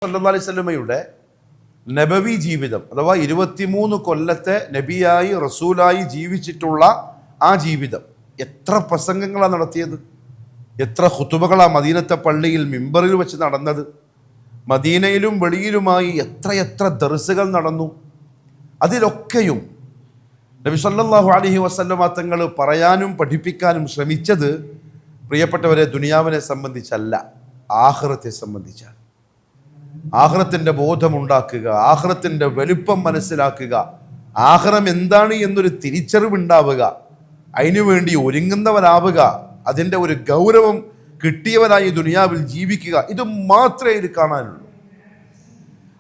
സല്ലല്ലാഹു അലൈഹി വസല്ലമയുടെ നബവി ജീവിതം അഥവാ 23 കൊല്ലത്തെ നബിയായി റസൂലായി ജീവിച്ചിട്ടുള്ള ആ ജീവിതം എത്ര പ്രസംഗങ്ങളാണ് നടത്തിയത്, എത്ര ഖുതുബകളാണ് മദീനത്തെ പള്ളിയിൽ മിമ്പറിൽ വെച്ച് നടന്നത്, മദീനയിലും വെളിയിലുമായി എത്ര ദർസുകൾ നടന്നു. അതിലൊക്കെയും നബി സല്ലല്ലാഹു അലൈഹി വസല്ലമ തങ്ങൾ പറയാനും പഠിപ്പിക്കാനും ശ്രമിച്ചത് പ്രിയപ്പെട്ടവരെ ദുനിയാവിനെ സംബന്ധിച്ചല്ല, ആഖിറത്തെ സംബന്ധിച്ചാണ്. ആഖിറത്തിന്റെ ബോധമുണ്ടാക്കുക, ആഖിറത്തിന്റെ വലുപ്പം മനസ്സിലാക്കുക, ആഖിറം എന്താണ് എന്നൊരു തിരിച്ചറിവുണ്ടാവുക, അതിനുവേണ്ടി ഒരുങ്ങുന്നവരാവുക, അതിൻ്റെ ഒരു ഗൗരവം കിട്ടിയവരായി ദുനിയാവിൽ ജീവിക്കുക, ഇത് മാത്രമേ ഇത് കാണാനുള്ളൂ.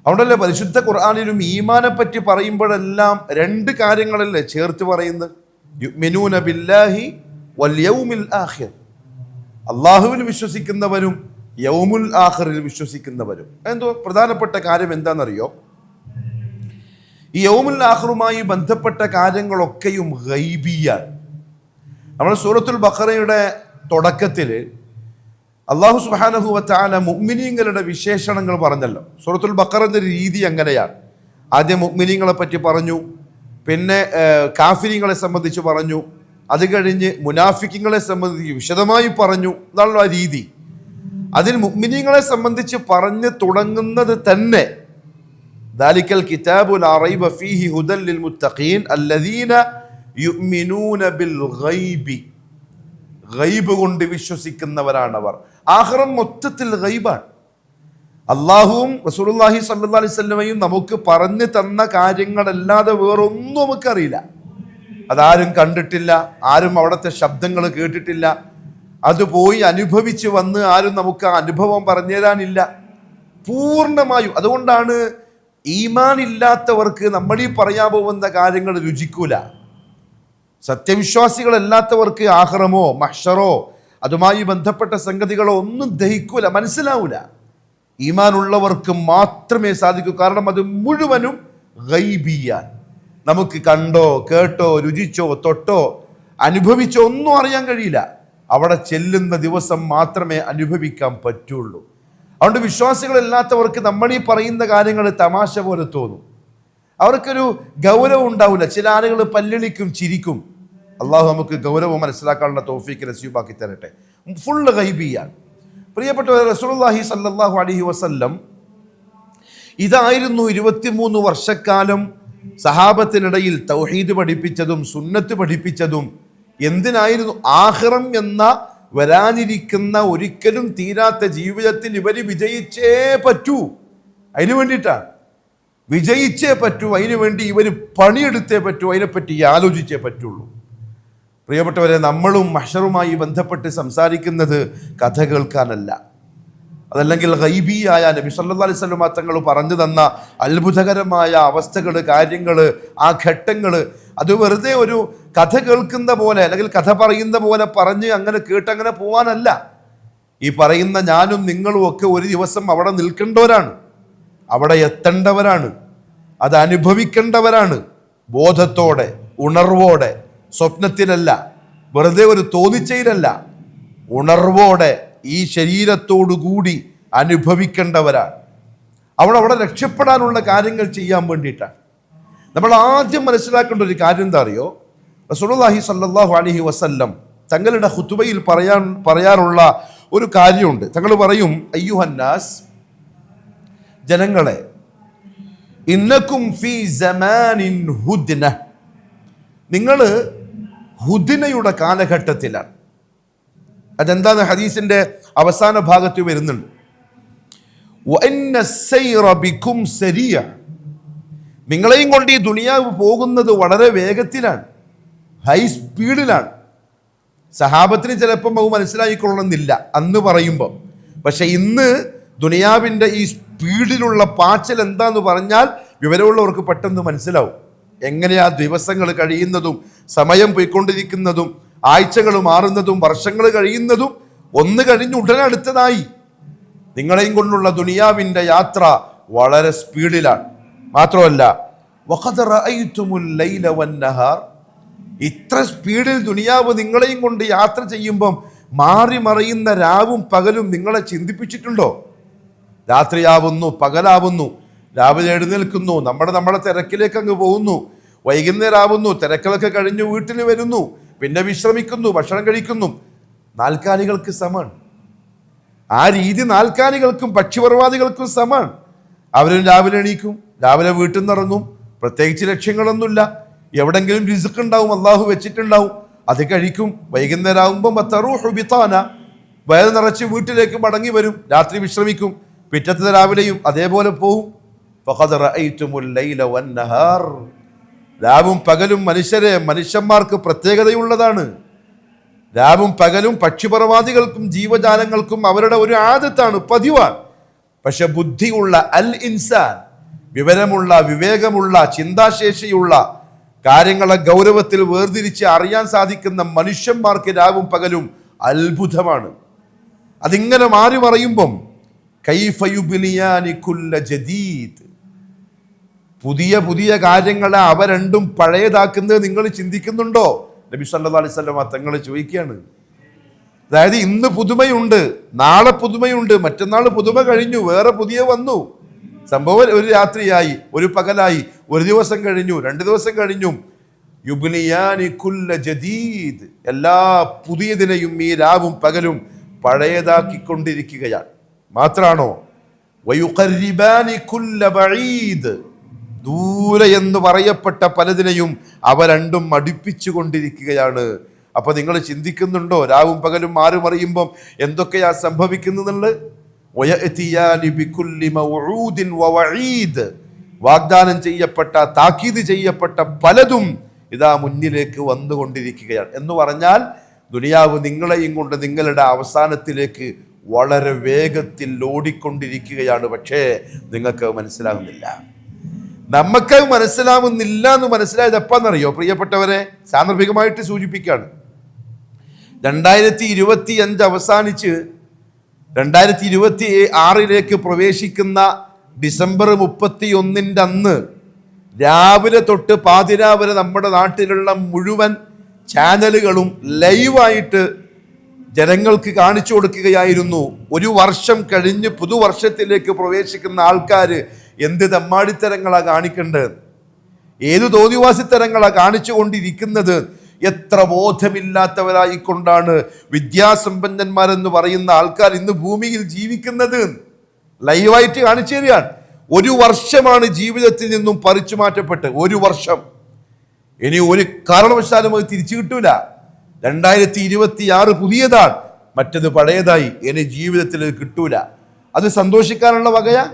അതുകൊണ്ടല്ലേ പരിശുദ്ധ ഖുർആനിലും ഈമാനെ പറ്റി പറയുമ്പോഴെല്ലാം രണ്ട് കാര്യങ്ങളല്ലേ ചേർത്ത് പറയുന്നത്. യുഅ്മിനൂന ബില്ലാഹി വൽ യൗമിൽ ആഖിർ, അള്ളാഹുവിൽ വിശ്വസിക്കുന്നവരും യൗമുൽ ആഖിറിൽ വിശ്വസിക്കുന്നവരും. എന്തോ പ്രധാനപ്പെട്ട കാര്യം എന്താണെന്നറിയോ, ഈ യൗമുൽ ആഖിറുമായി ബന്ധപ്പെട്ട കാര്യങ്ങളൊക്കെയും ഗൈബിയാണ്. നമ്മൾ സൂറത്തുൽ ബഖറയുടെ തുടക്കത്തിൽ അല്ലാഹു സുബ്ഹാനഹു വ തആല മുഅ്മിനീങ്ങളുടെ വിശേഷണങ്ങൾ പറഞ്ഞല്ലോ. സൂറത്തുൽ ബഖറയുടെ രീതി അങ്ങനെയാണ്. ആദ്യം മുഅ്മിനീങ്ങളെ പറ്റി പറഞ്ഞു, പിന്നെ കാഫിരീങ്ങളെ സംബന്ധിച്ച് പറഞ്ഞു, അത് കഴിഞ്ഞ് മുനാഫിക്കുകളെ സംബന്ധിച്ച് വിശദമായി പറഞ്ഞു. ഇതാണല്ലോ ആ രീതി. അതിൽ മുഅ്മിനീങ്ങളെ സംബന്ധിച്ച് പറഞ്ഞു തുടങ്ങുന്നത് തന്നെ ദാലിക്കൽ കിതാബു ലാ റൈബ ഫീഹി ഹുദൽ ലിൽ മുത്തഖീൻ അല്ലദീന യുഅ്മിനൂന ബിൽ ഗൈബി, ഗൈബ് കൊണ്ട് വിശ്വസിക്കുന്നവരാണവർ. ആഖിറം മൊത്തത്തിൽ ഗൈബാണ്. അല്ലാഹുവും റസൂലുള്ളാഹി സ്വല്ലല്ലാഹി അലൈഹി വസല്ലമയും നമുക്ക് പറഞ്ഞു തന്ന കാര്യങ്ങളല്ലാതെ വേറൊന്നും നമുക്കറിയില്ല. അതാരും കണ്ടിട്ടില്ല, ആരും അവിടുത്തെ ശബ്ദങ്ങൾ കേട്ടിട്ടില്ല, അത് പോയി അനുഭവിച്ച് വന്ന് ആരും നമുക്ക് ആ അനുഭവം പറഞ്ഞു തരാനില്ല പൂർണ്ണമായും. അതുകൊണ്ടാണ് ഈമാൻ ഇല്ലാത്തവർക്ക് നമ്മൾ ഈ പറയാൻ പോകുന്ന കാര്യങ്ങൾ രുചിക്കൂല. സത്യവിശ്വാസികളല്ലാത്തവർക്ക് ആഖിറമോ മഹ്ശറോ അതുമായി ബന്ധപ്പെട്ട സംഗതികളോ ഒന്നും ദഹിക്കൂല, മനസ്സിലാവൂല. ഈമാൻ ഉള്ളവർക്ക് മാത്രമേ സാധിക്കൂ. കാരണം അത് മുഴുവനും ഗൈബിയാൻ. നമുക്ക് കണ്ടോ കേട്ടോ രുചിച്ചോ തൊട്ടോ അനുഭവിച്ചോ ഒന്നും അറിയാൻ കഴിയില്ല. അവിടെ ചെല്ലുന്ന ദിവസം മാത്രമേ അനുഭവിക്കാൻ പറ്റുള്ളൂ. അതുകൊണ്ട് വിശ്വാസികളല്ലാത്തവർക്ക് നമ്മൾ ഈ പറയുന്ന കാര്യങ്ങൾ തമാശ പോലെ തോന്നും, അവർക്കൊരു ഗൗരവം ഉണ്ടാവില്ല. ചില ആളുകൾ പല്ലിളിക്കും, ചിരിക്കും. അള്ളാഹു നമുക്ക് ഗൗരവം മനസ്സിലാക്കാനുള്ള തൗഫീഖ് നസീബാക്കി തരട്ടെ. ഫുള്ള് ഗൈബിയാണ്. പ്രിയപ്പെട്ടവർ, റസൂലുള്ളാഹി സ്വല്ലല്ലാഹു അലൈഹി വസല്ലം ഇതായിരുന്നു 23 വർഷക്കാലം സഹാബത്തിനിടയിൽ തൗഹീദ് പഠിപ്പിച്ചതും സുന്നത്ത് പഠിപ്പിച്ചതും. എന്തിനായിരുന്നു? ആഖിറം എന്ന വരാനിരിക്കുന്ന ഒരിക്കലും തീരാത്ത ജീവിതത്തിൽ ഇവര് വിജയിച്ചേ പറ്റൂ, അതിനു വേണ്ടിയിട്ടാണ്. വിജയിച്ചേ പറ്റൂ, അതിനു വേണ്ടി ഇവർ പണിയെടുത്തേ പറ്റൂ, അതിനെപ്പറ്റി ആലോചിച്ചേ പറ്റുള്ളൂ. പ്രിയപ്പെട്ടവരെ, നമ്മളും മഹ്ശറുമായി ബന്ധപ്പെട്ട് സംസാരിക്കുന്നത് കഥ കേൾക്കാനല്ല, അതല്ലെങ്കിൽ ഗൈബിയായ നബി സല്ലല്ലാഹു അലൈഹി വസല്ലം തങ്ങൾ പറഞ്ഞു തന്ന അത്ഭുതകരമായ അവസ്ഥകൾ, കാര്യങ്ങൾ, ആ ഘട്ടങ്ങൾ, അത് വെറുതെ ഒരു കഥ കേൾക്കുന്ന പോലെ അല്ലെങ്കിൽ കഥ പറയുന്ന പോലെ പറഞ്ഞ് അങ്ങനെ കേട്ടങ്ങനെ പോവാനല്ല. ഈ പറയുന്ന ഞാനും നിങ്ങളും ഒക്കെ ഒരു ദിവസം അവിടെ നിൽക്കേണ്ടവരാണ്, അവിടെ എത്തേണ്ടവരാണ്, അത് അനുഭവിക്കേണ്ടവരാണ്. ബോധത്തോടെ, ഉണർവോടെ, സ്വപ്നത്തിലല്ല, വെറുതെ ഒരു തോന്നിച്ചയിലല്ല, ഉണർവോടെ ഈ ശരീരത്തോടു കൂടി അനുഭവിക്കേണ്ടവരാണ്. അവിടെ രക്ഷപ്പെടാനുള്ള കാര്യങ്ങൾ ചെയ്യാൻ വേണ്ടിയിട്ടാണ്. നമ്മൾ ആദ്യം മനസ്സിലാക്കേണ്ട ഒരു കാര്യം എന്താ അറിയോ? റസൂലുള്ളാഹി സ്വല്ലല്ലാഹു അലൈഹി വസല്ലം തങ്ങളുടെ ഖുതുബയിൽ പറയാറുള്ള ഒരു കാര്യമുണ്ട്. തങ്ങൾ പറയും, അയ്യുഹന്നാസ്, ജനങ്ങളെ, ഇന്നക്കും ഫീ സമാനിൻ ഹുദ്ന, നിങ്ങൾ ഹുദ്നയുടെ കാലഘട്ടത്തിലാണ്. അതെന്താണ്? ഹദീസിന്റെ അവസാന ഭാഗത്ത് വരുന്നുണ്ട്. വഇന്ന സൈറ ബികും സരിയ, നിങ്ങളെയും കൊണ്ട് ഈ ദുനിയാവ് പോകുന്നത് വളരെ വേഗത്തിലാണ്, ഹൈ സ്പീഡിലാണ്. സഹാബത്തിന് ചിലപ്പം അത് മനസ്സിലായിക്കൊള്ളണമെന്നില്ല അന്ന് പറയുമ്പോൾ. പക്ഷെ ഇന്ന് ദുനിയാവിൻ്റെ ഈ സ്പീഡിലുള്ള പാച്ചൽ എന്താന്ന് പറഞ്ഞാൽ വിവരമുള്ളവർക്ക് പെട്ടെന്ന് മനസ്സിലാവും. എങ്ങനെയാ ദിവസങ്ങൾ കഴിയുന്നതും സമയം പോയിക്കൊണ്ടിരിക്കുന്നതും ആഴ്ചകൾ മാറുന്നതും വർഷങ്ങൾ കഴിയുന്നതും ഒന്ന് കഴിഞ്ഞ് ഉടനെ അടുത്തതായി. നിങ്ങളെയും കൊണ്ടുള്ള ദുനിയാവിൻ്റെ യാത്ര വളരെ സ്പീഡിലാണ്. മാത്രമല്ല, വഖദ് റഅയ്തുമുൽ ലൈല വന്നഹാർ, ഇത്ര സ്പീഡിൽ ദുനിയാവ് നിങ്ങളെയും കൊണ്ട് യാത്ര ചെയ്യുമ്പം മാറി മറയുന്ന രാവും പകലും നിങ്ങളെ ചിന്തിപ്പിച്ചിട്ടുണ്ടോ? രാത്രിയാവുന്നു, പകലാവുന്നു. രാവിലെ എഴുന്നേൽക്കുന്നു, നമ്മളെ തിരക്കിലേക്ക് അങ്ങ് പോകുന്നു. വൈകുന്നേരമാവുന്നു, തിരക്കുകളൊക്കെ കഴിഞ്ഞ് വീട്ടിൽ വരുന്നു, പിന്നെ വിശ്രമിക്കുന്നു, ഭക്ഷണം കഴിക്കുന്നു. നാൽക്കാലികൾക്ക് സമാണ്. ആ രീതി നാൽക്കാലികൾക്കും പക്ഷിപർവാദികൾക്കും സമാണ്. അവരും രാവിലെ എണീക്കും, രാവിലെ വീട്ടിൽ നിന്ന് ഇറങ്ങും. പ്രത്യേകിച്ച് ലക്ഷ്യങ്ങളൊന്നുമില്ല. എവിടെങ്കിലും റിസ്ക് ഉണ്ടാവും, അള്ളാഹു വെച്ചിട്ടുണ്ടാവും, അത് കഴിക്കും. വൈകുന്നേരം ആകുമ്പോൾ വയറ് നിറച്ച് വീട്ടിലേക്ക് മടങ്ങി വരും, രാത്രി വിശ്രമിക്കും. പിറ്റത്തെ രാവിലെയും അതേപോലെ പോവും. രാവും പകലും മനുഷ്യന്മാർക്ക് പ്രത്യേകതയുള്ളതാണ്. രാവും പകലും പക്ഷിപർവാദികൾക്കും ജീവജാലങ്ങൾക്കും അവരുടെ ഒരു ആദത്താണ്, പതിവാണ്. പക്ഷെ ബുദ്ധിയുള്ള അൽ ഇൻസാൻ, വിവരമുള്ള, വിവേകമുള്ള, ചിന്താശേഷിയുള്ള, കാര്യങ്ങളെ ഗൗരവത്തിൽ വേർതിരിച്ച് അറിയാൻ സാധിക്കുന്ന മനുഷ്യന്മാർക്ക് രാവും പകലും അത്ഭുതമാണ്. അതിങ്ങനെ മാറി മറിയുമ്പം പുതിയ പുതിയ കാര്യങ്ങളെ അവ രണ്ടും പഴയതാക്കുന്നത് നിങ്ങൾ ചിന്തിക്കുന്നുണ്ടോ? നബി സല്ലല്ലാഹു അലൈഹി വസല്ലം തങ്ങൾ ചോദിക്കുകയാണ്. അതായത് ഇന്ന് പുതുമയുണ്ട്, നാളെ പുതുമയുണ്ട്, മറ്റന്നാൾ പുതുമ കഴിഞ്ഞു, വേറെ പുതിയ വന്നു. സംഭവം ഒരു രാത്രിയായി, ഒരു പകലായി, ഒരു ദിവസം കഴിഞ്ഞു, 2 ദിവസം കഴിഞ്ഞു. യുബ്നിയാനി കുല്ല ജദീദ്, എല്ലാ പുതിയതിനെയും ഈ രാവും പകലും പഴയതാക്കിക്കൊണ്ടിരിക്കുകയാണ്. മാത്രാണോ വയുഖർരിബാനി കുല്ല ബഈദ്, ദൂരെ എന്ന് പറയപ്പെട്ട പലതിനെയും അവ രണ്ടും അടുപ്പിച്ചു കൊണ്ടിരിക്കുകയാണ്. അപ്പൊ നിങ്ങൾ ചിന്തിക്കുന്നുണ്ടോ രാവും പകലും മാറി മറിയുമ്പം എന്തൊക്കെയാ സംഭവിക്കുന്നുള്ളത്? വാഗ്ദാനം ചെയ്യപ്പെട്ട, താക്കീത് ചെയ്യപ്പെട്ട പലതും ഇതാ മുന്നിലേക്ക് വന്നുകൊണ്ടിരിക്കുകയാണ്. എന്ന് പറഞ്ഞാൽ ദുനിയാവ് നിങ്ങളെയും കൊണ്ട് നിങ്ങളുടെ അവസാനത്തിലേക്ക് വളരെ വേഗത്തിൽ ഓടിക്കൊണ്ടിരിക്കുകയാണ്. പക്ഷേ നിങ്ങൾക്ക് മനസ്സിലാകുന്നില്ല. നമുക്കത് മനസ്സിലാവുന്നില്ല എന്ന് മനസ്സിലായത് എപ്പാന്നറിയോ പ്രിയപ്പെട്ടവരെ? സാന്ദർഭികമായിട്ട് സൂചിപ്പിക്കുകയാണ്. 2025 അവസാനിച്ച് 2026 പ്രവേശിക്കുന്ന ഡിസംബർ 31 അന്ന് രാവിലെ തൊട്ട് പാതിരാവരെ നമ്മുടെ നാട്ടിലുള്ള മുഴുവൻ ചാനലുകളും ലൈവായിട്ട് ജനങ്ങൾക്ക് കാണിച്ചു കൊടുക്കുകയായിരുന്നു. ഒരു വർഷം കഴിഞ്ഞ് പുതുവർഷത്തിലേക്ക് പ്രവേശിക്കുന്ന ആൾക്കാർ എന്ത് തെമ്മാടിത്തരങ്ങളാ കാണിക്കേണ്ടത്, ഏത് തോന്നിവാസിത്തരങ്ങളാ കാണിച്ചു കൊണ്ടിരിക്കുന്നത്. എത്ര ബോധമില്ലാത്തവരായിക്കൊണ്ടാണ് വിദ്യാസമ്പന്നന്മാരെന്ന് പറയുന്ന ആൾക്കാർ ഇന്ന് ഭൂമിയിൽ ജീവിക്കുന്നത്. ലൈവായിട്ട് കാണിച്ചു തരികയാണ്. 1 വർഷമാണ് ജീവിതത്തിൽ നിന്നും പറിച്ചു മാറ്റപ്പെട്ട്, 1 വർഷം. ഇനി ഒരു കാരണവശാലും അത് തിരിച്ചു കിട്ടൂല. 2026 പുതിയതാണ്, മറ്റത് പഴയതായി. ഇനി ജീവിതത്തിൽ കിട്ടൂല. അത് സന്തോഷിക്കാനുള്ള വകയാ?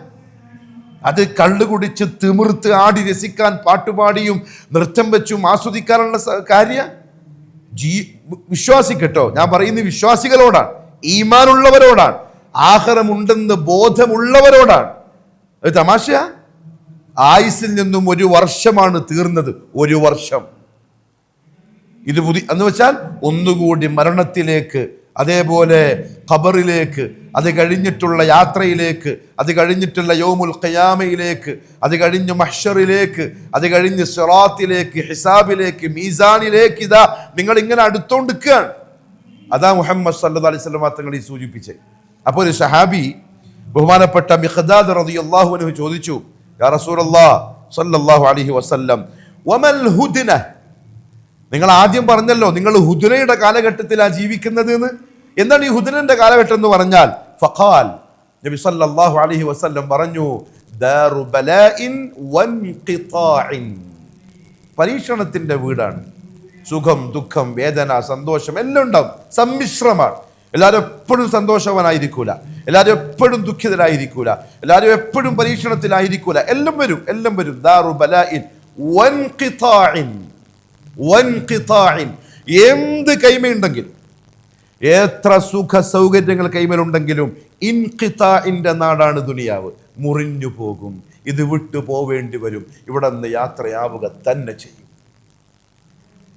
അത് കള്ളു കുടിച്ച് തിമിർത്ത് ആടി രസിക്കാൻ പാട്ടുപാടിയും നൃത്തം വെച്ചും ആസ്വദിക്കാനുള്ള കാര്യ? വിശ്വാസിക്കട്ടോ, ഞാൻ പറയുന്നത് വിശ്വാസികളോടാണ്, ഈമാനുള്ളവരോടാണ്, ആഖിറമുണ്ടെന്ന് ബോധമുള്ളവരോടാണ്. അത് തമാശയാ? ആയുസിൽ നിന്നും 1 വർഷമാണ് തീർന്നത്. 1 വർഷം. ഇത് എന്ന് വെച്ചാൽ ഒന്നുകൂടി മരണത്തിലേക്ക്, അതേപോലെ ഖബറിലേക്ക്, അത് കഴിഞ്ഞിട്ടുള്ള യാത്രയിലേക്ക്, അത് കഴിഞ്ഞിട്ടുള്ള യൗമുൽ ഖിയാമയിലേക്ക്, അത് കഴിഞ്ഞ് മഹ്ശറിലേക്ക്, അത് കഴിഞ്ഞ് സിറാത്തിലേക്ക്, ഹിസാബിലേക്ക്, മീസാനിലേക്ക് ഇതാ നിങ്ങൾ ഇങ്ങനെ അടുത്തോണ്ടിരിക്കുകയാണ്. അതാ മുഹമ്മദ് സല്ലല്ലാഹു അലൈഹി വസല്ലം തങ്ങൾ ഈ സൂചിപ്പിച്ചത്. അപ്പോൾ ഒരു സഹാബി ബഹുമാനപ്പെട്ട മിഖ്ദാദ് റളിയല്ലാഹു അൻഹു ചോദിച്ചു, യാ റസൂലല്ലാഹ് സല്ലല്ലാഹു അലൈഹി വസല്ലം വമൽ ഹുദ്ന, നിങ്ങൾ ആദ്യം പറഞ്ഞല്ലോ നിങ്ങൾ ഹുദ്നയുടെ കാലഘട്ടത്തിലാണ് ജീവിക്കുന്നത് എന്ന്. എന്താണ് ഈ ഹുദ്നന്റെ കാലഘട്ടം എന്ന് പറഞ്ഞാൽ? ഫഖാൽ, നബി സല്ലല്ലാഹു അലൈഹി വസല്ലം പറഞ്ഞു, ദാറു ബലാഇൻ വൻഖിതാഇൻ, പരീക്ഷണത്തിന്റെ വീടാണ്. സുഖം, ദുഃഖം, വേദന, സന്തോഷം എല്ലാം ഉണ്ടാവും, സമ്മിശ്രമാണ്. എല്ലാവരും എപ്പോഴും സന്തോഷവാനായിരിക്കൂല, എല്ലാവരും എപ്പോഴും ദുഃഖിതരായിരിക്കൂല, എല്ലാവരും എപ്പോഴും പരീക്ഷണത്തിലായിരിക്കൂല. എല്ലാം വരും. ദാറു ബലാഇൻ വൻഖിതാഇൻ, എന്ത് കൈമയുണ്ടെങ്കിലും, എത്ര സുഖ സൗകര്യങ്ങൾ കൈമലുണ്ടെങ്കിലും ഇൻഖിതാഇന്റെ നാടാണ് ദുനിയാവ്. മുറിഞ്ഞു പോകും, ഇത് വിട്ടു പോവേണ്ടി വരും, ഇവിടെ നിന്ന് യാത്രയാവുക തന്നെ ചെയ്യും.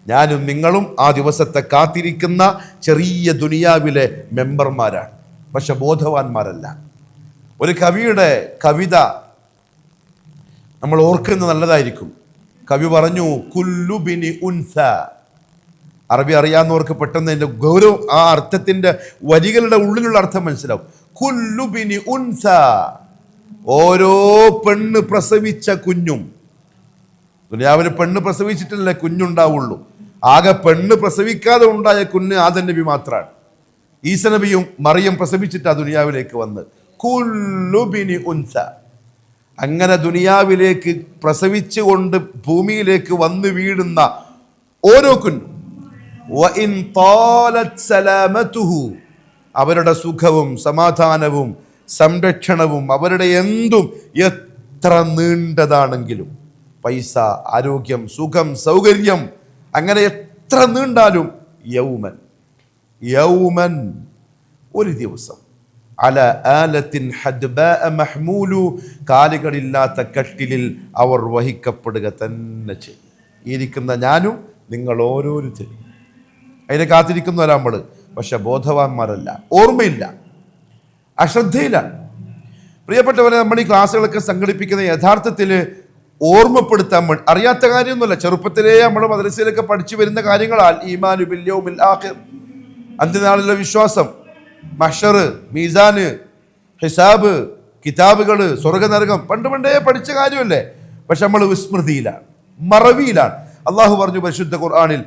ഞാനും നിങ്ങളും ആ ദിവസത്തെ കാത്തിരിക്കുന്ന ചെറിയ ദുനിയാവിലെ മെമ്പർമാരാണ്, പക്ഷെ ബോധവാന്മാരല്ല. ഒരു കവിയുടെ കവിത നമ്മൾ ഓർക്കുന്നത് നല്ലതായിരിക്കും. കവി പറഞ്ഞു, കുല്ലുബിനി ഉൻസ. അറബി അറിയാവുന്നവർക്ക് പെട്ടെന്ന് അതിന്റെ ഗൗരവം, ആ അർത്ഥത്തിന്റെ വരികളുടെ ഉള്ളിലുള്ള അർത്ഥം മനസ്സിലാവും. കുല്ലുബിനി ഉൻസ, ഓരോ പെണ്ണ് പ്രസവിച്ച കുഞ്ഞും, ദുനിയാവിന് പെണ്ണ് പ്രസവിച്ചിട്ടല്ലേ കുഞ്ഞുണ്ടാവുള്ളൂ. ആകെ പെണ്ണ് പ്രസവിക്കാതെ ഉണ്ടായ കുഞ്ഞ് ആദം നബി മാത്രമാണ്. ഈസ നബിയും മറിയം പ്രസവിച്ചിട്ടാ ദുനിയാവിലേക്ക് വന്ന്. കുല്ലു ബിനി ഉൻസ, അങ്ങനെ ദുനിയാവിലേക്ക് പ്രസവിച്ചുകൊണ്ട് ഭൂമിയിലേക്ക് വന്ന് വീഴുന്ന ഓരോ കുഞ്ഞും വഇൻ താലത് സലാമതുഹു, അവരുടെ സുഖവും സമാധാനവും സംരക്ഷണവും അവരുടെ എന്തും എത്ര നീണ്ടതാണെങ്കിലും, പൈസ, ആരോഗ്യം, സുഖം, സൗകര്യം, അങ്ങനെ എത്ര നീണ്ടാലും യൗമൻ യൗമൻ ഒരു ദിവസം, അല ആലത്തിൻ ഹദ്ബാഅ മഹ്മൂലു, കാലുകളില്ലാത്ത കട്ടിലിൽ അവർ വഹിക്കപ്പെടുക തന്നെ ചെയ്യും. ഇരിക്കുന്ന ഞാനും നിങ്ങൾ ഓരോരുത്തരും അതിനെ കാത്തിരിക്കുന്നവരാ നമ്മൾ. പക്ഷെ ബോധവാന്മാരല്ല, ഓർമ്മയില്ല, അശ്രദ്ധയിലാണ്. പ്രിയപ്പെട്ടവരെ, നമ്മൾ ഈ ക്ലാസ്സുകളൊക്കെ സംഘടിപ്പിക്കുന്ന യഥാർത്ഥത്തിൽ ഓർമ്മപ്പെടുത്താൻ വേണ്ടി, അറിയാത്ത കാര്യമൊന്നുമല്ല, ചെറുപ്പത്തിലേ നമ്മൾ മദ്രസയിലൊക്കെ പഠിച്ചു വരുന്ന കാര്യങ്ങളാൽ ഈമാനു ബിൽ യൗമിൽ ആഖിർ, അന്ത്യനാളിലെ വിശ്വാസം, മഹ്ശർ, മീസാന്, ഹിസാബ്, കിതാബുകൾ, സ്വർഗനരകം, പണ്ടേ പഠിച്ച കാര്യമല്ലേ. പക്ഷെ നമ്മൾ വിസ്മൃതിയിലാണ്, മറവിയിലാണ്. അള്ളാഹു പറഞ്ഞു പരിശുദ്ധ ഖുർആനിൽ,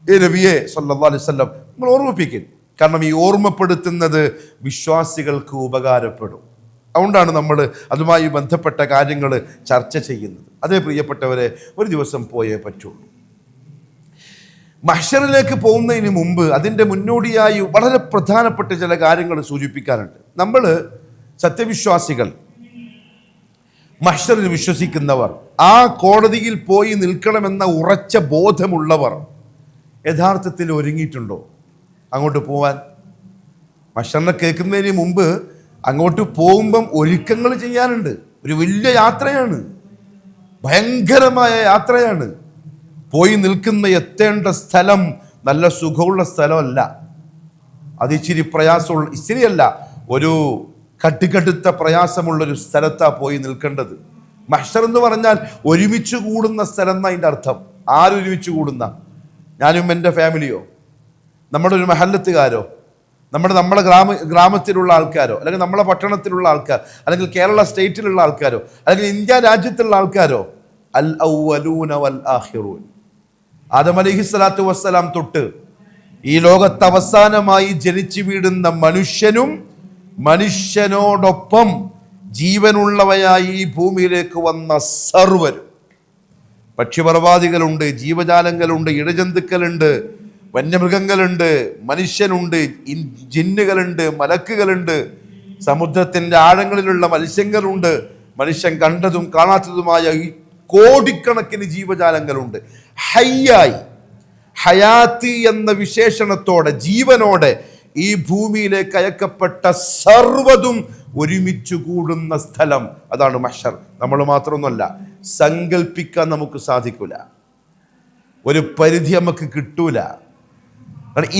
നബിയെ സല്ലല്ലാഹു അലൈഹി വസല്ലം നിങ്ങൾ ഓർമ്മിപ്പിക്കും. കാരണം ഈ ഓർമ്മപ്പെടുത്തുന്നത് വിശ്വാസികൾക്ക് ഉപകാരപ്പെടും. അതുകൊണ്ടാണ് നമ്മൾ അതുമായി ബന്ധപ്പെട്ട കാര്യങ്ങൾ ചർച്ച ചെയ്യുന്നത്. അതേ പ്രിയപ്പെട്ടവരെ, ഒരു ദിവസം പോയേ പറ്റുള്ളൂ. മഹ്ശറിലേക്ക് പോകുന്നതിന് മുമ്പ് അതിൻ്റെ മുന്നോടിയായി വളരെ പ്രധാനപ്പെട്ട ചില കാര്യങ്ങൾ സൂചിപ്പിക്കാനുണ്ട്. നമ്മൾ സത്യവിശ്വാസികൾ, മഹ്ശറിൽ വിശ്വസിക്കുന്നവർ, ആ കോടതിയിൽ പോയി നിൽക്കണമെന്ന ഉറച്ച ബോധമുള്ളവർ യഥാർത്ഥത്തിൽ ഒരുങ്ങിയിട്ടുണ്ടോ അങ്ങോട്ട് പോവാൻ? മഹ്ശറിനെ കേൾക്കുന്നതിന് മുമ്പ് അങ്ങോട്ട് പോകുമ്പം ഒരുക്കങ്ങൾ ചെയ്യാനുണ്ട്. ഒരു വലിയ യാത്രയാണ്, ഭയങ്കരമായ യാത്രയാണ്. പോയി നിൽക്കുന്ന എത്തേണ്ട സ്ഥലം നല്ല സുഖമുള്ള സ്ഥലമല്ല, അത് ഇച്ചിരി പ്രയാസമുള്ള, ഇച്ചിരിയല്ല, ഒരു കട്ടിക്കടുത്ത പ്രയാസമുള്ളൊരു സ്ഥലത്താണ് പോയി നിൽക്കേണ്ടത്. മഹ്ശർ എന്ന് പറഞ്ഞാൽ ഒരുമിച്ച് കൂടുന്ന സ്ഥലം എന്നാ അതിൻ്റെ അർത്ഥം. ആരൊരുമിച്ച് കൂടുന്ന? ഞാനും എൻ്റെ ഫാമിലിയോ, നമ്മുടെ ഒരു മഹല്ലത്തുകാരോ, നമ്മളെ ഗ്രാമത്തിലുള്ള ആൾക്കാരോ, അല്ലെങ്കിൽ നമ്മളെ പട്ടണത്തിലുള്ള ആൾക്കാർ, അല്ലെങ്കിൽ കേരള സ്റ്റേറ്റിലുള്ള ആൾക്കാരോ, അല്ലെങ്കിൽ ഇന്ത്യ രാജ്യത്തുള്ള ആൾക്കാരോ? അൽ അവ്വലൂന വൽ ആഖിറൂൻ. ആദം അലൈഹിസ്സലാത്തു വസ്സലാം തൊട്ട് ഈ ലോകത്ത് അവസാനമായി ജനിച്ചു വീഴുന്ന മനുഷ്യനും മനുഷ്യനോടൊപ്പം ജീവനുള്ളവയായി ഈ ഭൂമിയിലേക്ക് വന്ന സർവരും, പക്ഷിപർവാദികളുണ്ട്, ജീവജാലങ്ങളുണ്ട്, ഇഴജന്തുക്കളുണ്ട്, വന്യമൃഗങ്ങളുണ്ട്, മനുഷ്യനുണ്ട്, ജിന്നുകളുണ്ട്, മലക്കുകളുണ്ട്, സമുദ്രത്തിൻ്റെ ആഴങ്ങളിലുള്ള മത്സ്യങ്ങളുണ്ട്, മനുഷ്യൻ കണ്ടതും കാണാത്തതുമായ കോടിക്കണക്കിന് ജീവജാലങ്ങളുണ്ട്. ഹയ്യായി, ഹയാത്തി എന്ന വിശേഷണത്തോടെ, ജീവനോടെ ഈ ഭൂമിയിലേക്ക് അയക്കപ്പെട്ട സർവ്വതും ഒരുമിച്ച് കൂടുന്ന സ്ഥലം, അതാണ് മഹ്ശർ. നമ്മൾ മാത്രമൊന്നുമല്ല, സങ്കല്പിക്കാൻ നമുക്ക് സാധിക്കൂല, ഒരു പരിധി നമുക്ക് കിട്ടൂല.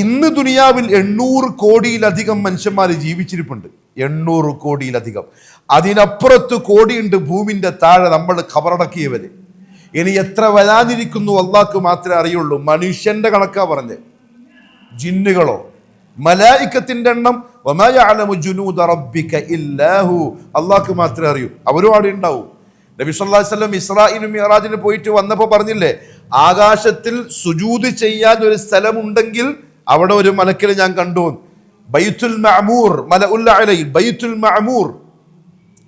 ഇന്ന് ദുനിയാവിൽ 800 കോടിയിലധികം മനുഷ്യന്മാർ ജീവിച്ചിരിപ്പുണ്ട്. 800 കോടിയിലധികം. അതിനപ്പുറത്ത് കോടിയുണ്ട് ഭൂമിൻ്റെ താഴെ നമ്മൾ ഖബറടക്കിയവര്. ഇനി എത്ര വരാനിരിക്കുന്നു അള്ളാഹ്ക്ക് മാത്രമേ അറിയുള്ളൂ. മനുഷ്യന്റെ കണക്കാ പറഞ്ഞ്, ജിന്നുകളോ മലായിക്കത്തിന്റെ എണ്ണം വമാ യഅലമു ജുനൂദ റബ്ബിക ഇല്ലാഹു, അള്ളാഹ്ക്ക് മാത്രമേ അറിയൂ. അവരും അവിടെ ഉണ്ടാവും. നബി സല്ലല്ലാഹു അലൈഹി വസല്ലം ഇസ്രാഈലും മിഅ്റാജിന് പോയിട്ട് വന്നപ്പോൾ പറഞ്ഞില്ലേ, ആകാശത്തിൽ സുജൂദ് ചെയ്യാൻ ഒരു സ്ഥലമുണ്ടെങ്കിൽ അവിടെ ഒരു മലക്കിനെ ഞാൻ കണ്ടു. ബൈത്തുൽ മഅമൂർ, മലഉൽ അലയിൽ ബൈത്തുൽ മഅമൂർ,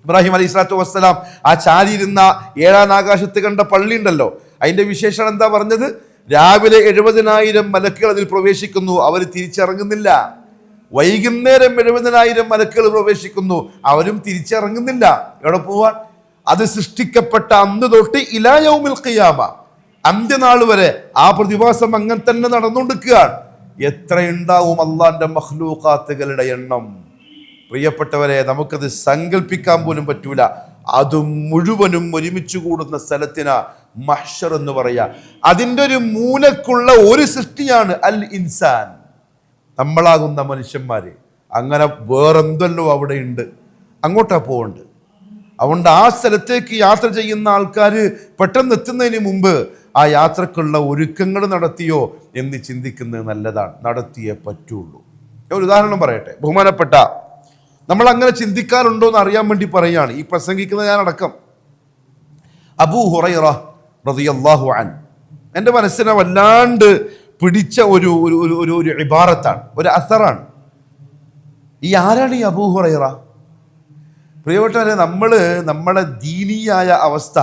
ഇബ്രാഹിം അലൈഹി സ്വലാത്തു വസ്സലാം ആ ചാരിയിരുന്ന 7ാം ആകാശത്ത് കണ്ട പള്ളി ഉണ്ടല്ലോ, അതിന്റെ വിശേഷണം എന്താ പറഞ്ഞത്? രാവിലെ 70,000 മലക്കുകൾ അതിൽ പ്രവേശിക്കുന്നു, അവർ തിരിച്ചിറങ്ങുന്നില്ല. വൈകുന്നേരം 70,000 മലക്കുകൾ പ്രവേശിക്കുന്നു, അവരും തിരിച്ചിറങ്ങുന്നില്ല. എവിടെ പോവാൻ? അത് സൃഷ്ടിക്കപ്പെട്ട അന്ന് തൊട്ട് ഇലാ യൗമിൽ ഖിയാമ, അന്ത്യനാൾ വരെ ആ പ്രതിഭാസം അങ്ങനെ തന്നെ നടന്നുകൊണ്ടിരിക്കുകയാണ്. എത്രയുണ്ടാവും അള്ളാന്റെ മഖ്ലൂഖാത്തുകളുടെ എണ്ണം? പ്രിയപ്പെട്ടവരെ, നമുക്കത് സങ്കല്പിക്കാൻ പോലും പറ്റൂല. അത് മുഴുവനും ഒരുമിച്ച് കൂടുന്ന സ്ഥലത്തിനാ മഹ്ശർ എന്ന് പറയാ. അതിൻ്റെ ഒരു മൂലക്കുള്ള ഒരു സൃഷ്ടിയാണ് അൽ ഇൻസാൻ, നമ്മളാകുന്ന മനുഷ്യന്മാര്. അങ്ങനെ വേറെന്തല്ലോ അവിടെ ഉണ്ട്, അങ്ങോട്ടാ പോകണ്ട്. അതുകൊണ്ട് ആ സ്ഥലത്തേക്ക് യാത്ര ചെയ്യുന്ന ആൾക്കാർ പെട്ടെന്ന് എത്തുന്നതിന് മുമ്പ് ആ യാത്രക്കുള്ള ഒരുക്കങ്ങൾ നടത്തിയോ എന്ന് ചിന്തിക്കുന്നത് നല്ലതാണ്. നടത്തിയേ പറ്റുള്ളൂ. ഒരു ഉദാഹരണം പറയട്ടെ. ബഹുമാനപ്പെട്ട നമ്മൾ അങ്ങനെ ചിന്തിക്കാറുണ്ടോ എന്ന് അറിയാൻ വേണ്ടി പറയുകയാണ് ഈ പ്രസംഗിക്കുന്ന ഞാൻ അടക്കം. അബൂ ഹുറൈറ റളിയല്ലാഹു അൻഹു എൻ്റെ മനസ്സിനെ വല്ലാണ്ട് പിടിച്ച ഒരു ഒരു ഒരു ഇബാറത്താണ്, ഒരു അസറാണ്. ആരാണ് ഈ അബൂ ഹുറൈറ? പ്രിയപ്പെട്ടവരെ, നമ്മളെ ദീനീയായ അവസ്ഥ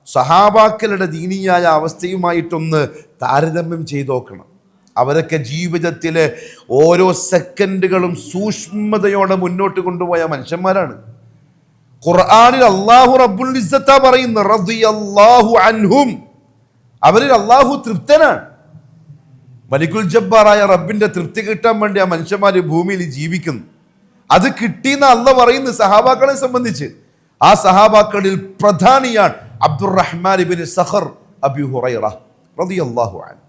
സഹാബാക്കളുടെ ദീനീയായ അവസ്ഥയുമായിട്ടൊന്ന് താരതമ്യം ചെയ്ത് നോക്കണം. അവരൊക്കെ ജീവിതത്തിലെ ഓരോ സെക്കൻഡുകളും സൂക്ഷ്മതയോടെ മുന്നോട്ട് കൊണ്ടുപോയ മനുഷ്യന്മാരാണ്. ഖുർആനിൽ അല്ലാഹു റബ്ബുൽ ഇസ്സത്താ പറയുന്നു, റളിയല്ലാഹു അൻഹും, അവരിൽ അല്ലാഹു തൃപ്തനാണ്. മലിക്കുൽ ജബ്ബാറായ റബ്ബിന്റെ തൃപ്തി കിട്ടാൻ വേണ്ടി ആ മനുഷ്യന്മാര് ഭൂമിയിൽ ജീവിക്കുന്നു. അത് കിട്ടിയെന്ന് അല്ലാഹു പറയുന്നു സഹാബാക്കളെ സംബന്ധിച്ച്. ആ സഹാബാക്കളിൽ പ്രധാനിയാണ് അബ്ദുറഹ്മാൻ ഇബ്നു സഖർ അബൂ ഹുറൈറ റളിയല്ലാഹു അൻഹു.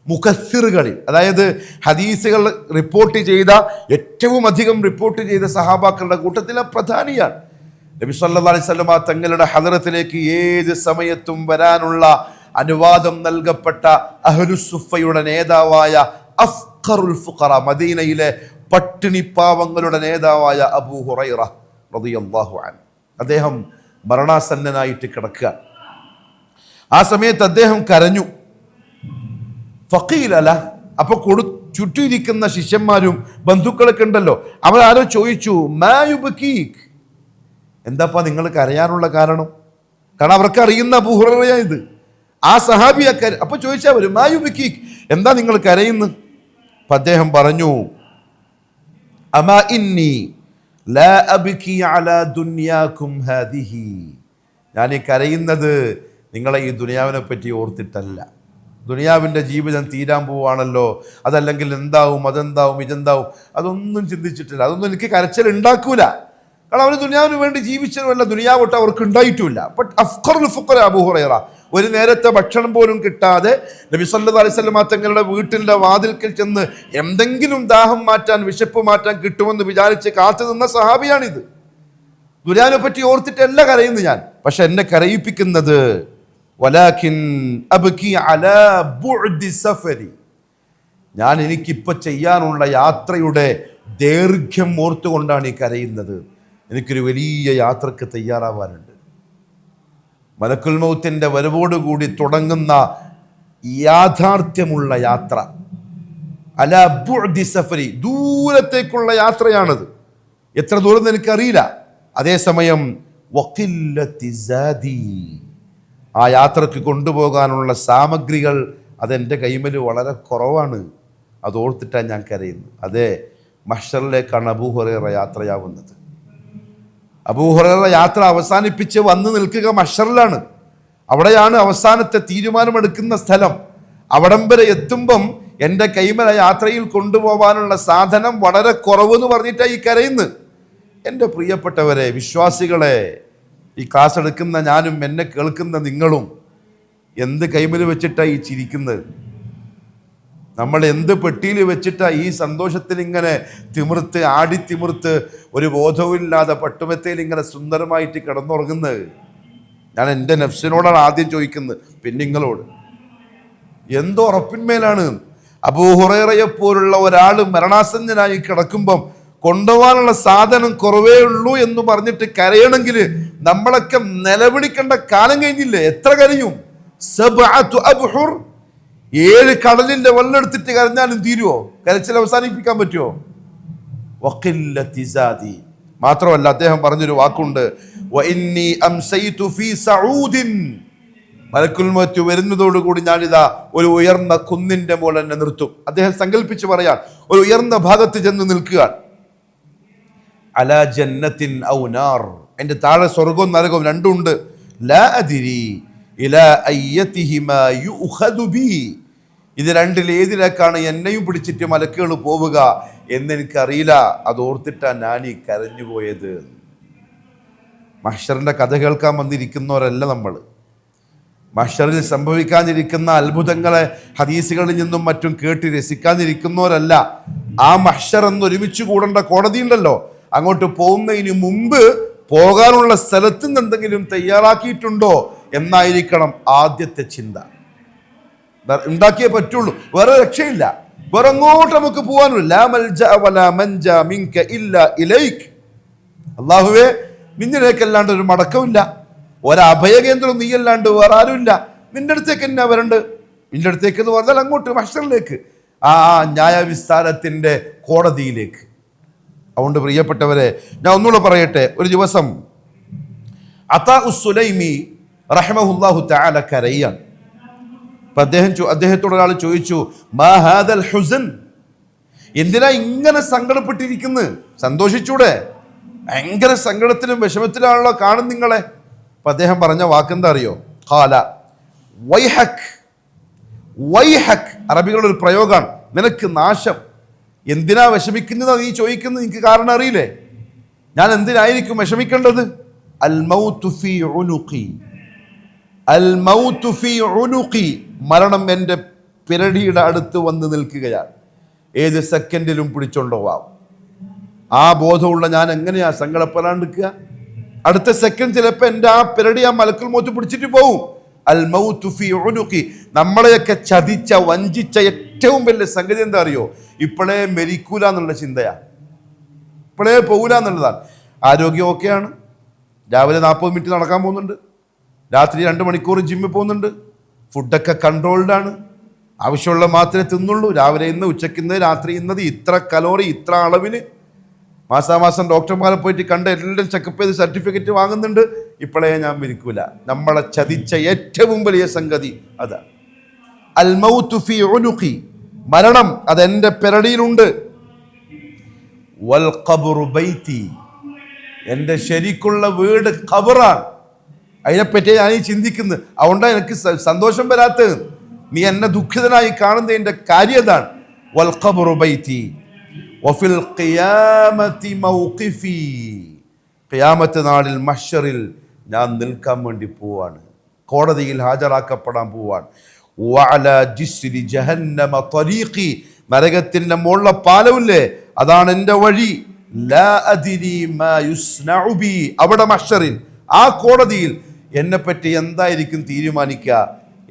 മുഖസ്സിറുകളിൽ, അതായത് ഹദീസുകൾ റിപ്പോർട്ട് ചെയ്ത ഏറ്റവും അധികം റിപ്പോർട്ട് ചെയ്ത സഹാബാക്കളുടെ കൂട്ടത്തിലെ പ്രധാനിയാണ്. നബി സല്ലല്ലാഹു അലൈഹി വസല്ലം തങ്ങളുടെ ഹദറത്തിലേക്ക് ഏത് സമയത്തും വരാനുള്ള അനുവാദം നൽകപ്പെട്ട അഹ്ലുസുഫയുടെ നേതാവായ അഫ്ഖറുൽ ഫുഖറ, മദീനയിലെ പട്ടിണിപ്പാവങ്ങളുടെ നേതാവായ അബൂ ഹുറൈറ റളിയല്ലാഹു അൻഹു. അദ്ദേഹം മരണാസന്നനായിട്ട് കിടക്കുക. ആ സമയത്ത് അദ്ദേഹം കരഞ്ഞു. ഫഖീല ലഹു, അപ്പൊ ചുറ്റിയിരിക്കുന്ന ശിഷ്യന്മാരും ബന്ധുക്കളൊക്കെ ഉണ്ടല്ലോ, അവരാരോ ചോദിച്ചു, മാ യുബ്കീക്, എന്താപ്പാ നിങ്ങൾ കരയാനുള്ള കാരണം? കാരണം അവർക്ക് അറിയുന്ന അബൂ ഹുറൈറയാ ഇത്, ആ സഹാബിയൊക്കെ. അപ്പൊ ചോദിച്ചവര്, മാ യുബ്കീക്, എന്താ നിങ്ങൾ കരയുന്നു? അപ്പൊ അദ്ദേഹം പറഞ്ഞു, അമാ ഇന്നി ലാ അബ്കി അലാ ദുനിയാകും ഹാദിഹി, ഞാൻ ഈ കരയുന്നത് നിങ്ങളെ ഈ ദുനിയാവിനെ പറ്റി ഓർത്തിട്ടല്ല. ദുനിയാവിൻ്റെ ജീവിതം തീരാൻ പോവാണല്ലോ, അതല്ലെങ്കിൽ എന്താവും, അതെന്താവും, ഇതെന്താവും, അതൊന്നും ചിന്തിച്ചിട്ടില്ല. അതൊന്നും എനിക്ക് കരച്ചിൽ ഉണ്ടാക്കൂല. കാരണം അവർ ദുനിയാവിന് വേണ്ടി ജീവിച്ചതുമല്ല, ദുനിയാവൊട്ട് അവർക്ക് ഉണ്ടായിട്ടുമില്ല. ബട്ട് അഫ്ഖറുൽ ഫുഖറ അബൂ ഹുറൈറ ഒരു നേരത്തെ ഭക്ഷണം പോലും കിട്ടാതെ നബി സല്ലല്ലാഹു അലൈഹി വസല്ലം തങ്ങളുടെ വീട്ടിൻ്റെ വാതിൽക്കൽ ചെന്ന് എന്തെങ്കിലും ദാഹം മാറ്റാൻ, വിശപ്പ് മാറ്റാൻ കിട്ടുമെന്ന് വിചാരിച്ച് കാത്തു നിന്ന സഹാബിയാണിത്. ദുനിയാവിനെ പറ്റി ഓർത്തിട്ടല്ല കരയുന്നു ഞാൻ, പക്ഷെ എന്നെ കരയിപ്പിക്കുന്നത് വലാകിൻ അബ്കി അലാ ബുഅദി സഫരി, ഞാൻ എനിക്കിപ്പോൾ ചെയ്യാനുള്ള യാത്രയുടെ ദൈർഘ്യം ഓർത്തുകൊണ്ടാണ് ഈ കരയുന്നത്. എനിക്കൊരു വലിയ യാത്രക്ക് തയ്യാറാവാനുണ്ട്. മലക്കുൽ മൗത്തിന്റെ വരവോടുകൂടി തുടങ്ങുന്ന യാഥാർത്ഥ്യമുള്ള യാത്ര, അലാ ബുഅദി സഫരി, ദൂരത്തേക്കുള്ള യാത്രയാണത്. എത്ര ദൂരം എനിക്കറിയില്ല. അതേസമയം വഖില്ലത്തി സാദി, ആ യാത്രക്ക് കൊണ്ടുപോകാനുള്ള സാമഗ്രികൾ അതെൻ്റെ കൈമൽ വളരെ കുറവാണ്. അതോർത്തിട്ടാണ് ഞാൻ കരയുന്നത്. അതെ, മഹ്ശറിലേക്കാണ് അബൂ ഹുറൈറ യാത്രയാവുന്നത്. അബൂ ഹുറൈറ യാത്ര അവസാനിപ്പിച്ച് വന്ന് നിൽക്കുക മഹ്ശറിലാണ്. അവിടെയാണ് അവസാനത്തെ തീരുമാനമെടുക്കുന്ന സ്ഥലം. അവിടം വരെ എത്തുമ്പം എൻ്റെ കൈമല യാത്രയിൽ കൊണ്ടുപോകാനുള്ള സാധനം വളരെ കുറവെന്ന് പറഞ്ഞിട്ടാണ് ഈ കരയുന്നത്. എൻ്റെ പ്രിയപ്പെട്ടവരെ, വിശ്വാസികളെ, ഈ ക്ലാസ് എടുക്കുന്ന ഞാനും എന്നെ കേൾക്കുന്ന നിങ്ങളും എന്ത് കൈമൽ വെച്ചിട്ടാണ് ഈ ചിരിക്കുന്നത്? നമ്മൾ എന്ത് പെട്ടിയിൽ വെച്ചിട്ടാണ് ഈ സന്തോഷത്തിൽ ഇങ്ങനെ തിമിർത്ത് ആടിത്തിമിർത്ത് ഒരു ബോധവുമില്ലാതെ പട്ടുമെത്തയിൽ ഇങ്ങനെ സുന്ദരമായിട്ട് കിടന്നുറങ്ങുന്നത്? ഞാൻ എൻ്റെ നഫ്സിനോടാണ് ആദ്യം ചോദിക്കുന്നത്, പിന്നെ നിങ്ങളോട്. എന്തോ ഉറപ്പിന്മേലാണ്. അബൂ ഹുറൈറയെ പോലുള്ള ഒരാൾ മരണാസന്നനായി കിടക്കുമ്പം കൊണ്ടുപോകാനുള്ള സാധനം കുറവേ ഉള്ളൂ എന്ന് പറഞ്ഞിട്ട് കരയണമെങ്കിൽ നമ്മളൊക്കെ നിലവിളിക്കേണ്ട കാലം കഴിഞ്ഞില്ലേ? എത്ര കരയും? 7 കടലിന്റെ വെള്ളം എടുത്തിട്ട് കരഞ്ഞാലും തീരുവോ? കരച്ചിൽ അവസാനിപ്പിക്കാൻ പറ്റുമോ? വഖില്ലത്തി സാദി. മാത്രമല്ല, അദ്ദേഹം പറഞ്ഞൊരു വാക്കുണ്ട്, വഇന്നി അംസൈതു ഫീ സഊദിൻ, മലക്കുൽ മൗത്ത് വരുന്നതോടുകൂടി ഞാനിതാ ഒരു ഉയർന്ന കുന്നിന്റെ മുകളിൽ എന്നെ നിർത്തും. അദ്ദേഹം സങ്കല്പിച്ച് പറയാൻ, ഒരു ഉയർന്ന ഭാഗത്ത് ചെന്ന് നിൽക്കുക. അലാ ജന്നത്തിൻ ഔ നാർ, എൻ്റെ താഴെ സ്വർഗവും നരകവും രണ്ടുണ്ട്. ലാ അദ്രി ഇലാ അയ്യതിഹിമാ യുഖദു ബി, ഇത് രണ്ടിൽ ഏതിലേക്കാണ് എന്നെയും പിടിച്ചിട്ട് മലക്കുകൾ പോവുക എന്നെനിക്കറിയില്ല. അതോർത്തിട്ടാണ് ഞാൻ ഈ കരഞ്ഞുപോയത്. മഹ്ശറിന്റെ കഥ കേൾക്കാൻ വന്നിരിക്കുന്നവരല്ല നമ്മൾ. മഹ്ശറിൽ സംഭവിക്കാനിരിക്കുന്ന അത്ഭുതങ്ങളെ ഹദീസുകളിൽ നിന്നും മറ്റും കേട്ട് രസിക്കാനിരിക്കുന്നവരല്ല. ആ മഹ്ശർ എന്ന് ഒരുമിച്ച് കൂടേണ്ട കോടതി ഉണ്ടല്ലോ, അങ്ങോട്ട് പോകുന്നതിന് മുമ്പ് പോകാനുള്ള സ്ഥലത്ത് നിന്ന് എന്തെങ്കിലും തയ്യാറാക്കിയിട്ടുണ്ടോ എന്നായിരിക്കണം ആദ്യത്തെ ചിന്ത. ഉണ്ടാക്കിയേ പറ്റുള്ളൂ, വേറെ രക്ഷയില്ല. വേറെ അങ്ങോട്ട് നമുക്ക് പോകാനുള്ള ലാ മൽജഅ വലാ മൻജാ മിൻക ഇല്ലാ ഇലൈക്. അള്ളാഹുവേ, നിന്നിലേക്കല്ലാണ്ട് ഒരു മടക്കമില്ല, ഒരഭയകേന്ദ്രം നീയല്ലാണ്ട് വേറെ ആരുമില്ല, നിന്റെ അടുത്തേക്ക് എന്നാ വരണ്ട്. നിന്റെ അടുത്തേക്ക് എന്ന് പറഞ്ഞാൽ അങ്ങോട്ട് മഹ്ശറിലേക്ക്, ആ ന്യായവിസ്താരത്തിന്റെ കോടതിയിലേക്ക്. അതുകൊണ്ട് പ്രിയപ്പെട്ടവരെ, ഞാൻ ഒന്നുകൂടെ പറയട്ടെ. ഒരു ദിവസം അതാ ഉസ്സുലൈമി റഹ്മഹുല്ലാഹു തആല കരയാണ്. അദ്ദേഹത്തോട് ഒരാൾ ചോദിച്ചു, മാ ഹാദൽ ഹുസൻ, എന്തിനാ ഇങ്ങനെ സങ്കടപ്പെട്ടിരിക്കുന്നത്? സന്തോഷിച്ചൂടെ? ഭയങ്കര സങ്കടത്തിലും വിഷമത്തിലാണല്ലോ കാണും നിങ്ങളെ. അപ്പൊ അദ്ദേഹം പറഞ്ഞ വാക്കെന്താ അറിയോ? ഖാല വൈഹക്. വൈഹക് അറബികളുടെ ഒരു പ്രയോഗമാണ്, നിനക്ക് നാശം. എന്തിനാ വിഷമിക്കുന്നത് നീ ചോദിക്കുന്നത്? എനിക്ക് കാരണം അറിയില്ലേ? ഞാൻ എന്തിനായിരിക്കും വിഷമിക്കേണ്ടത്? അൽ മൗതു ഫീ ഉനുഖി, അൽ മൗതു ഫീ ഉനുഖി, മരണം എൻ്റെ പിരടിയുടെ അടുത്ത് വന്ന് നിൽക്കുകയാണ്, ഏത് സെക്കൻഡിലും പിടിച്ചോണ്ടോവാം. ആ ബോധമുള്ള ഞാൻ എങ്ങനെയാ സങ്കടപ്പെടാണ്ടിരിക്കുക? അടുത്ത സെക്കൻഡ് ചിലപ്പോൾ എൻ്റെ ആ പിരടി ആ മലക്കുൽ മൗത്ത് പിടിച്ചിട്ട് പോവും. അൽ മൗതു ഫീ ഉനുഖി. നമ്മളെയൊക്കെ ചതിച്ച വഞ്ചിച്ച ഏറ്റവും വലിയ സംഗതി എന്താ അറിയോ? ഇപ്പോഴേ മരിക്കൂല എന്നുള്ള ചിന്തയാ, ഇപ്പോഴേ പോകൂല എന്നുള്ളതാണ്. ആരോഗ്യം ഓക്കെയാണ്, രാവിലെ 40 മിനിറ്റ് നടക്കാൻ പോകുന്നുണ്ട്, രാത്രി 2 മണിക്കൂർ ജിമ്മിൽ പോകുന്നുണ്ട്, ഫുഡൊക്കെ കൺട്രോൾഡാണ്, ആവശ്യമുള്ള മാത്രമേ തിന്നുള്ളൂ, രാവിലെ ഇന്ന്, ഉച്ചയ്ക്ക് ഇന്ന്, രാത്രി ഇന്നത്, ഇത്ര കലോറി, ഇത്ര അളവിന്, മാസാമാസം ഡോക്ടർമാരെ പോയിട്ട് കണ്ട് എല്ലാം ചെക്കപ്പ് ചെയ്ത് സർട്ടിഫിക്കറ്റ് വാങ്ങുന്നുണ്ട്. ഇപ്പോഴേ ഞാൻ മരിക്കൂല. നമ്മളെ ചതിച്ച ഏറ്റവും വലിയ സംഗതി അതാണ്. അൽ മൗതു ഫീ ഉനുഖി, മരണം അതെന്റെ പിരടിയിലുണ്ട്. വൽ ഖബ്റു ബൈതി, എൻ്റെ ശരിക്കുള്ള വീട് ഖബറാണ്. അതിനെപ്പറ്റി ഞാൻ ഈ ചിന്തിക്കുന്നത്. അതുകൊണ്ടാണ് എനിക്ക് സന്തോഷം വരാത്തത്. നീ എന്നെ ദുഃഖിതനായി കാണുന്നതിൻ്റെ കാര്യതാണ്. വൽ ഖബ്റു ബൈതി വഫിൽ ഖിയാമത്തി മൗഖിഫി, ഖിയാമത്ത് നാളിൽ മഹ്ശറിൽ ഞാൻ നിൽക്കാൻ വേണ്ടി പോവാണ്, കോടതിയിൽ ഹാജരാക്കപ്പെടാൻ പോവാണ്. വഅലാ ജിസ്രി ജഹന്നമ തരീഖി, നരകത്തിന്റെ മുകളിലെ പാലമില്ലേ, അതാണ് എൻ്റെ വഴി. ലാ അദ്രി മാ യുസ്നഉ ബി, അവിടെ മഹ്ശറിൽ ആ കോടതിയിൽ എന്നെപ്പറ്റി എന്തായിരിക്കും തീരുമാനിക്കുക,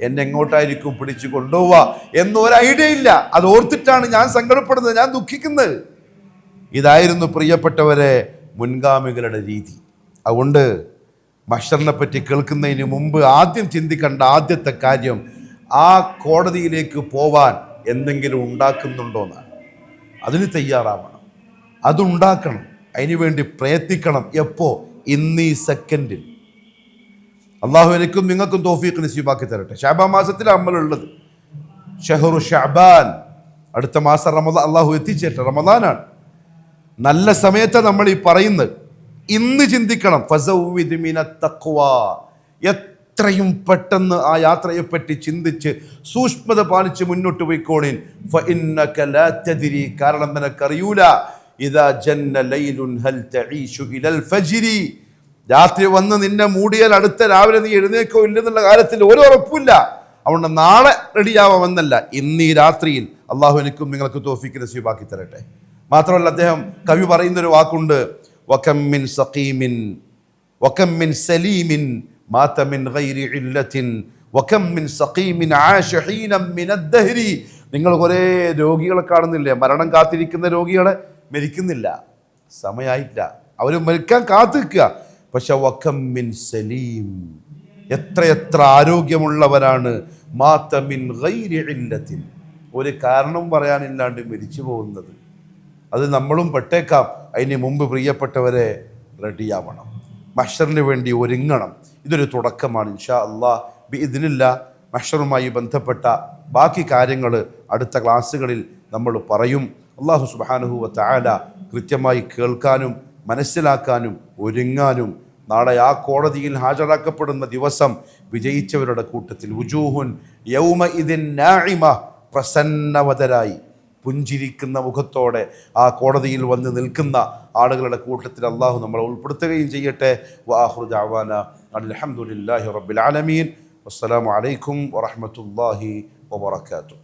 എന്നെ എങ്ങോട്ടായിരിക്കും പിടിച്ചു കൊണ്ടുപോവുക എന്നൊരു ഐഡിയ ഇല്ല. അത് ഓർത്തിട്ടാണ് ഞാൻ സങ്കടപ്പെടുന്നത്, ഞാൻ ദുഃഖിക്കുന്നത്. ഇതായിരുന്നു പ്രിയപ്പെട്ടവരെ മുൻഗാമികളുടെ രീതി. അതുകൊണ്ട് മഹ്ശറിനെ പറ്റി കേൾക്കുന്നതിന് മുമ്പ് ആദ്യം ചിന്തിക്കേണ്ട ആദ്യത്തെ കാര്യം, ആ കോടതിയിലേക്ക് പോവാൻ എന്തെങ്കിലും ഉണ്ടാക്കുന്നുണ്ടോന്നാണ്. അതിന് തയ്യാറാവണം, അതുണ്ടാക്കണം, അതിനുവേണ്ടി പ്രയത്നിക്കണം. എപ്പോ? ഇന്ന് ഈ സെക്കൻഡിൽ. അള്ളാഹു എനിക്കും നിങ്ങൾക്കും തൗഫീഖ് നസീബാക്കി തരട്ടെ. ശഅബാൻ മാസത്തിലാണ് നമ്മളുള്ളത്. ഷഹ്റു ശഅബാൻ, അടുത്ത മാസം റമദാൻ അള്ളാഹു എത്തിച്ചേട്ടെ. റമദാനാണ്, നല്ല സമയത്താണ് നമ്മൾ ഈ പറയുന്നത്. ഇന്ന് ചിന്തിക്കണം. ഫസവ്വിദ് മിനത് തഖ്വാ, എത്രയും പെട്ടെന്ന് ആ യാത്രയെപ്പറ്റി ചിന്തിച്ച് സൂക്ഷ്മത പാലിച്ച് മുന്നോട്ട് പോയിക്കോളീൻ. ഫഇന്നക ലാ തദ്രി, കാരണം നിനക്കറിയൂല. ഇദാ ജന്ന ലൈലുൻ ഹൽ തഈശു ഇലൽ ഫജ്രി, രാത്രി വന്ന് നിന്നെ മൂടിയാൽ അടുത്ത രാവിലെ നീ എഴുന്നേക്കോ ഇല്ലെന്നുള്ള കാര്യത്തിൽ ഒരു ഉറപ്പില്ല. അതുകൊണ്ട് നാളെ റെഡിയാവാമെന്നല്ല, ഇന്ന് ഈ രാത്രിയിൽ അള്ളാഹു എനിക്കും നിങ്ങൾക്ക് തൗഫീഖ് നസീബാക്കി തരട്ടെ. മാത്രമല്ല, അദ്ദേഹം കവി പറയുന്നൊരു വാക്കുണ്ട്, വകം മിൻ സഖീമിൻ വകം മിൻ സലീമിൻ മാത മിൻ ഗൈരി ഇല്ലത്തിൻ വകം മിൻ സഖീമിൻ ആശ ഹീനം മിനദ് ദഹ്രി. നിങ്ങൾ കുറേ രോഗികളെ കാണുന്നില്ലേ, മരണം കാത്തിരിക്കുന്ന രോഗികളെ, മരിക്കുന്നില്ല, സമയമായില്ല, അവർ മരിക്കാൻ കാത്തു നിൽക്കുക. പക്ഷെ വകം മിൻ സലീം, എത്രയെത്ര ആരോഗ്യമുള്ളവരാണ്, മാത മിൻ ഗൈരി ഇല്ലത്തിൻ, ഒരു കാരണം പറയാനില്ലാണ്ട് മരിച്ചു പോകുന്നത്. അത് നമ്മളും പെട്ടേക്കാം. അതിന് മുമ്പ് പ്രിയപ്പെട്ടവരെ റെഡിയാവണം, മഹ്ശറിന് വേണ്ടി ഒരുങ്ങണം. ഇതൊരു തുടക്കമാണ്. ഇൻഷാ അല്ലാഹ് ബിഇദ്നില്ലാഹ് മഹ്ശറുമായി ബന്ധപ്പെട്ട ബാക്കി കാര്യങ്ങൾ അടുത്ത ക്ലാസ്സുകളിൽ നമ്മൾ പറയും. അല്ലാഹു സുബ്ഹാനഹു വ തആല കൃത്യമായി കേൾക്കാനും മനസ്സിലാക്കാനും ഒരുങ്ങാനും നാളെ ആ കോടതിയിൽ ഹാജരാക്കപ്പെടുന്ന ദിവസം വിജയിച്ചവരുടെ കൂട്ടത്തിൽ വുജൂഹുൻ യൗമ ഇദിൻ നാഇമ, പ്രസന്നവതരായി പുഞ്ചിരിക്കുന്ന മുഖത്തോടെ ആ കോടതിയിൽ വന്ന് നിൽക്കുന്ന ആളുകളുടെ കൂട്ടത്തിൽ അള്ളാഹു നമ്മളെ ഉൾപ്പെടുത്തുകയും ചെയ്യട്ടെ. വആഖിറു ദഅവാന അൽഹംദുലില്ലാഹി റബ്ബിൽ ആലമീൻ. വസ്സലാമു അലൈക്കും വറഹ്മത്തുള്ളാഹി വബറകാതുഹു.